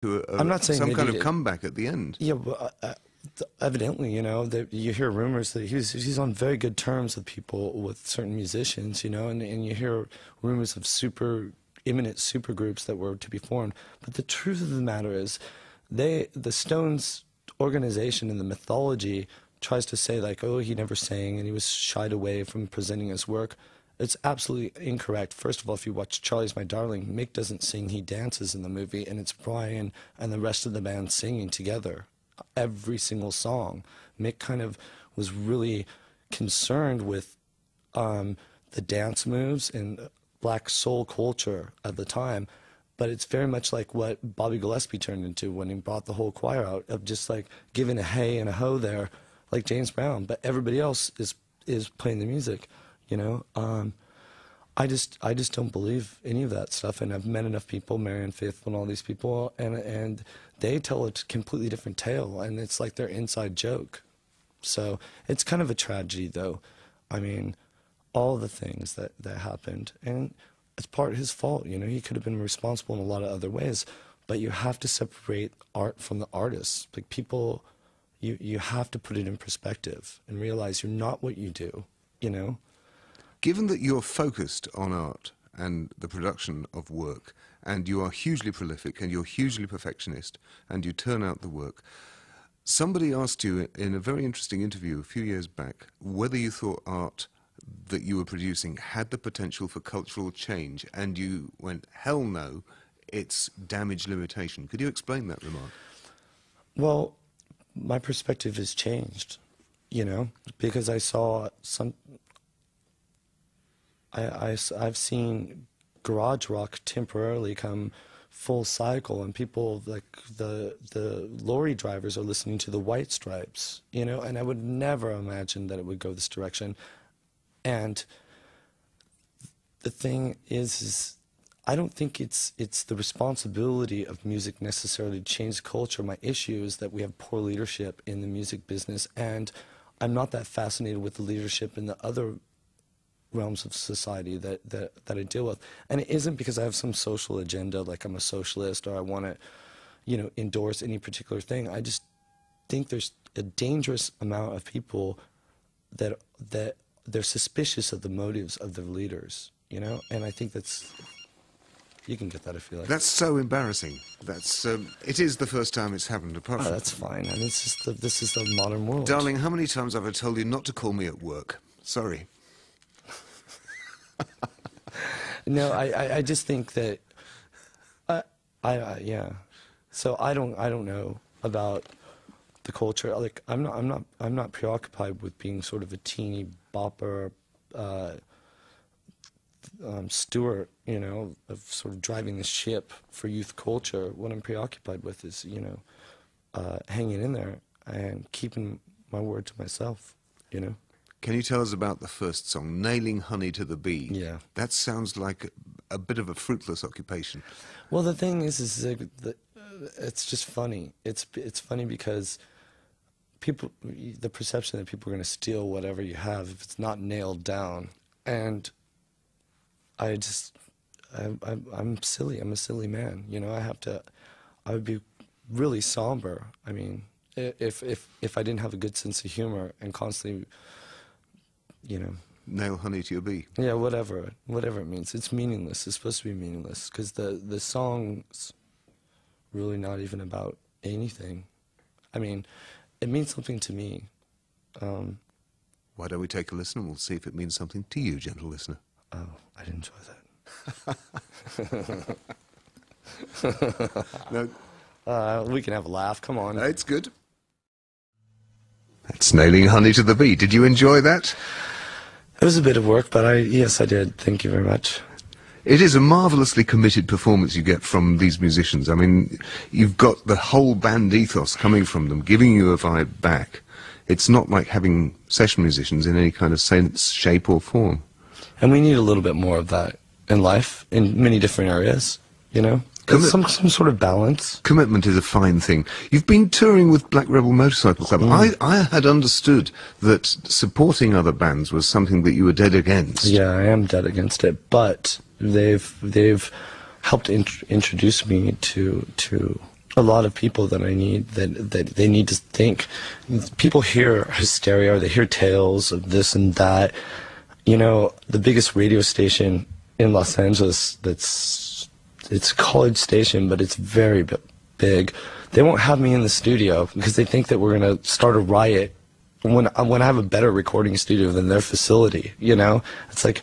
to I'm not saying some kind of did. comeback at the end. Yeah, well, evidently, you know, that you hear rumors that he's on very good terms with people, with certain musicians, you know, and you hear rumors of imminent super groups that were to be formed. But the truth of the matter is, the Stones organization and the mythology tries to say, like, oh, he never sang and he was shied away from presenting his work. It's absolutely incorrect. First of all, if you watch Charlie's My Darling, Mick doesn't sing, he dances in the movie, and it's Brian and the rest of the band singing together every single song. Mick kind of was really concerned with the dance moves and black soul culture at the time, but it's very much like what Bobby Gillespie turned into when he brought the whole choir out, of just like giving a hey and a ho there, like James Brown, but everybody else is playing the music. You know, I just don't believe any of that stuff, and I've met enough people, Marianne Faithfull and all these people, and they tell a completely different tale, and it's like their inside joke. So it's kind of a tragedy, though. I mean, all the things that happened, and it's part of his fault. You know, he could have been responsible in a lot of other ways, but you have to separate art from the artist. Like, people, you have to put it in perspective and realize you're not what you do. You know. Given that you're focused on art and the production of work, and you are hugely prolific and you're hugely perfectionist, and you turn out the work, somebody asked you in a very interesting interview a few years back whether you thought art that you were producing had the potential for cultural change, and you went, hell no, it's damage limitation. Could you explain that remark? Well, my perspective has changed, you know, because I saw some... I've seen garage rock temporarily come full cycle, and people like the lorry drivers are listening to the White Stripes, you know, and I would never imagine that it would go this direction. And the thing is I don't think it's the responsibility of music necessarily to change the culture. My issue is that we have poor leadership in the music business, and I'm not that fascinated with the leadership in the other realms of society that I deal with. And it isn't because I have some social agenda, like I'm a socialist or I want to, you know, endorse any particular thing. I just think there's a dangerous amount of people that they're suspicious of the motives of their leaders, you know? And I think that's... You can get that if you like. That's so embarrassing. That's it is the first time it's happened. Apart from that's fine. I mean, this is the modern world. Darling, how many times have I told you not to call me at work? Sorry. No, I just think that yeah. So I don't know about the culture. Like, I'm not preoccupied with being sort of a teeny bopper steward, you know, of sort of driving the ship for youth culture. What I'm preoccupied with is, you know, hanging in there and keeping my word to myself, you know. Can you tell us about the first song, Nailing Honey to the Bee? Yeah. That sounds like a bit of a fruitless occupation. Well, the thing is it's just funny. It's funny because people, the perception that people are going to steal whatever you have if it's not nailed down. And I'm silly. I'm a silly man. You know, I would be really somber. I mean, if I didn't have a good sense of humor and constantly, you know, nail honey to your bee. Yeah, whatever it means. It's meaningless. It's supposed to be meaningless because the song's really not even about anything. I mean, it means something to me. Why don't we take a listen and we'll see if it means something to you, gentle listener. Oh, I'd enjoy that. No. We can have a laugh. Come on. It's good. That's Nailing Honey to the Bee. Did you enjoy that? It was a bit of work, but yes, I did. Thank you very much. It is a marvellously committed performance you get from these musicians. I mean, you've got the whole band ethos coming from them, giving you a vibe back. It's not like having session musicians in any kind of sense, shape or form. And we need a little bit more of that in life, in many different areas, you know? Some sort of balance. Commitment is a fine thing. You've been touring with Black Rebel Motorcycle Club. I had understood that supporting other bands was something that you were dead against. Yeah, I am dead against it, but they've helped introduce me to a lot of people that I need, that they need to think. People hear hysteria, or they hear tales of this and that. You know, the biggest radio station in Los Angeles, it's a college station, but it's very big. They won't have me in the studio because they think that we're going to start a riot when I have a better recording studio than their facility, you know? It's like,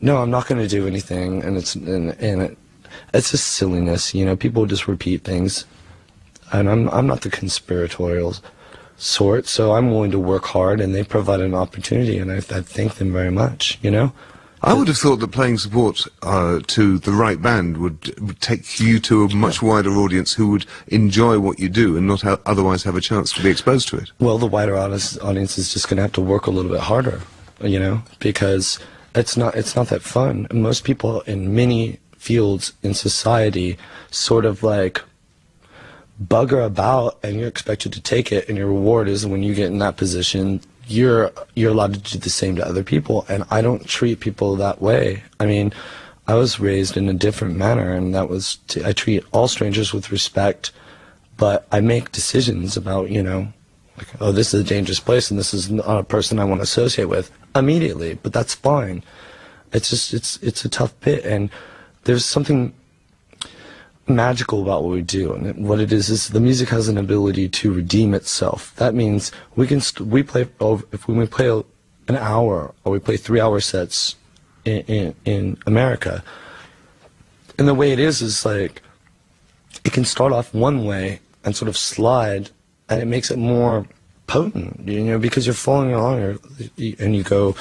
no, I'm not going to do anything, and it's just silliness, you know? People just repeat things, and I'm not the conspiratorial sort, so I'm willing to work hard, and they provide an opportunity, and I thank them very much, you know? I would have thought that playing support to the right band would take you to a much wider audience who would enjoy what you do and not otherwise have a chance to be exposed to it. Well, the wider audience is just going to have to work a little bit harder, you know, because it's not that fun. Most people in many fields in society sort of like bugger about, and you're expected to take it, and your reward is when you get in that position, you're allowed to do the same to other people, and I don't treat people that way. I mean, I was raised in a different manner, and that was I treat all strangers with respect, but I make decisions about, you know, like, oh, this is a dangerous place, and this is not a person I want to associate with immediately, but that's fine. It's just, it's a tough bit, and there's something magical about what we do, and what it is the music has an ability to redeem itself. That means we can if we play an hour, or we play 3-hour sets in America, and the way it is like it can start off one way and sort of slide, and it makes it more potent, you know, because you're following along, and you go,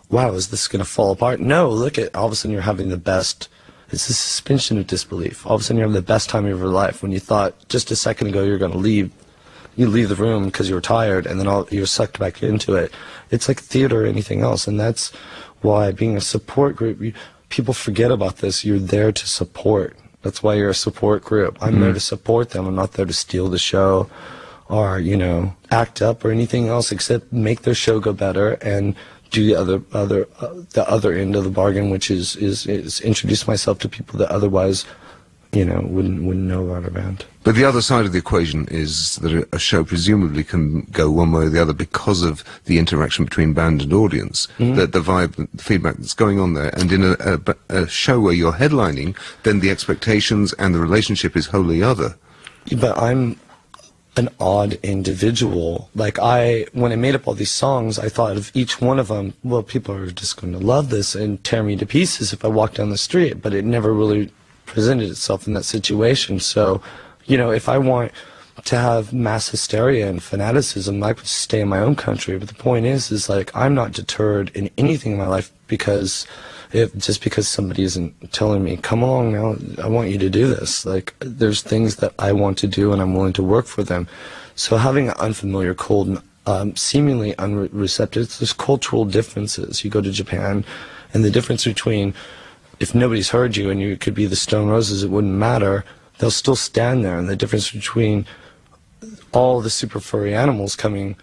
wow, is this going to fall apart? No, look at, all of a sudden you're having the best. It's a suspension of disbelief. All of a sudden you're having the best time of your life when you thought just a second ago you're going to leave. You leave the room because you were tired, and then you're sucked back into it. It's like theater or anything else, and that's why being a support group, people forget about this. You're there to support. That's why you're a support group. I'm there to support them. I'm not there to steal the show or, you know, act up or anything else except make their show go better and do the other end of the bargain, which is introduce myself to people that otherwise, you know, wouldn't know about our band. But the other side of the equation is that a show presumably can go one way or the other because of the interaction between band and audience, the vibe, the feedback that's going on there. And in a show where you're headlining, then the expectations and the relationship is wholly other. But I'm an odd individual. Like, when I made up all these songs, I thought of each one of them, well, people are just going to love this and tear me to pieces if I walk down the street, but it never really presented itself in that situation. So, you know, if I want to have mass hysteria and fanaticism, I could stay in my own country. But the point is like, I'm not deterred in anything in my life just because somebody isn't telling me, come along now, I want you to do this. Like, there's things that I want to do, and I'm willing to work for them. So having an unfamiliar, cold, seemingly unreceptive, there's cultural differences. You go to Japan, and the difference between, if nobody's heard you and you could be the Stone Roses, it wouldn't matter. They'll still stand there. And the difference between all the super furry animals coming,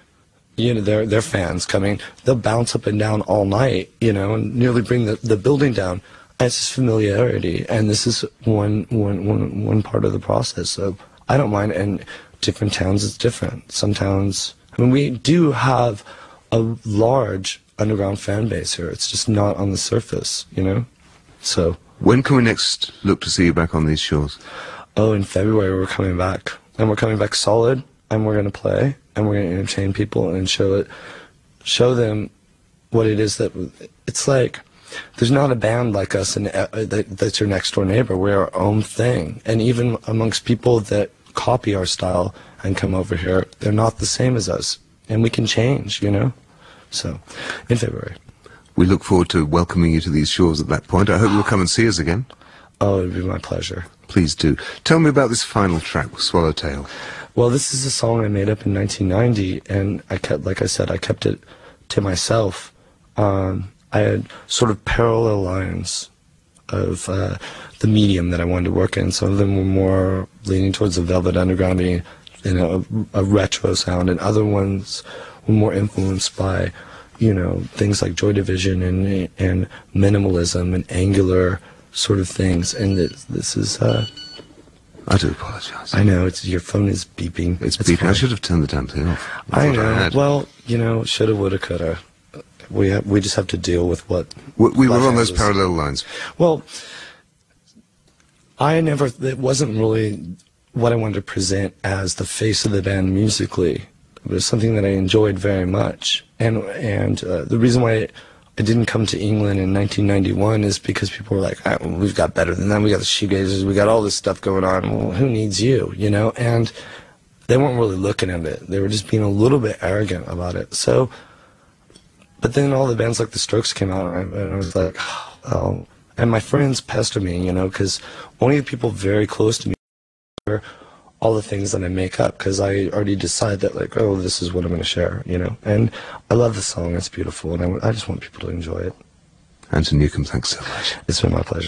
you know, their fans coming, they'll bounce up and down all night, you know, and nearly bring the building down. And it's just familiarity, and this is one part of the process. So I don't mind, and different towns it's different. Some towns, I mean, we do have a large underground fan base here. It's just not on the surface, you know. So when can we next look to see you back on these shores? Oh, in February we're coming back, and we're coming back solid, and we're going to play, and we're going to entertain people and show them what it is that it's like. There's not a band like us that's your next door neighbor. We're our own thing, and even amongst people that copy our style and come over here, they're not the same as us, and we can change, you know. So, in February. We look forward to welcoming you to these shores at that point. I hope you'll come and see us again. Oh, it would be my pleasure. Please do. Tell me about this final track, Swallowtail. Well, this is a song I made up in 1990, and I kept it to myself. I had sort of parallel lines of the medium that I wanted to work in. Some of them were more leaning towards the Velvet Underground, being a retro sound, and other ones were more influenced by, you know, things like Joy Division and minimalism and angular sort of things. And this is I do apologise. I know, your phone is beeping. It's beeping. fine. I should have turned the damn thing off. I know. Well, you know, shoulda, woulda, coulda. We just have to deal with what... We were on those parallel lines. Well, it wasn't really what I wanted to present as the face of the band musically. It was something that I enjoyed very much. And the reason why I didn't come to England in 1991 is because people were like, oh, well, we've got better than that. We got the shoegazers. We got all this stuff going on. Well, who needs you, you know? And they weren't really looking at it. They were just being a little bit arrogant about it. So, but then all the bands like the Strokes came out, and I was like, oh. And my friends pestered me, you know, because only the people very close to me are all the things that I make up, because I already decide that, like, oh, this is what I'm going to share, you know. And I love the song. It's beautiful, and I just want people to enjoy it. Anton Newcombe, thanks so much. It's been my pleasure.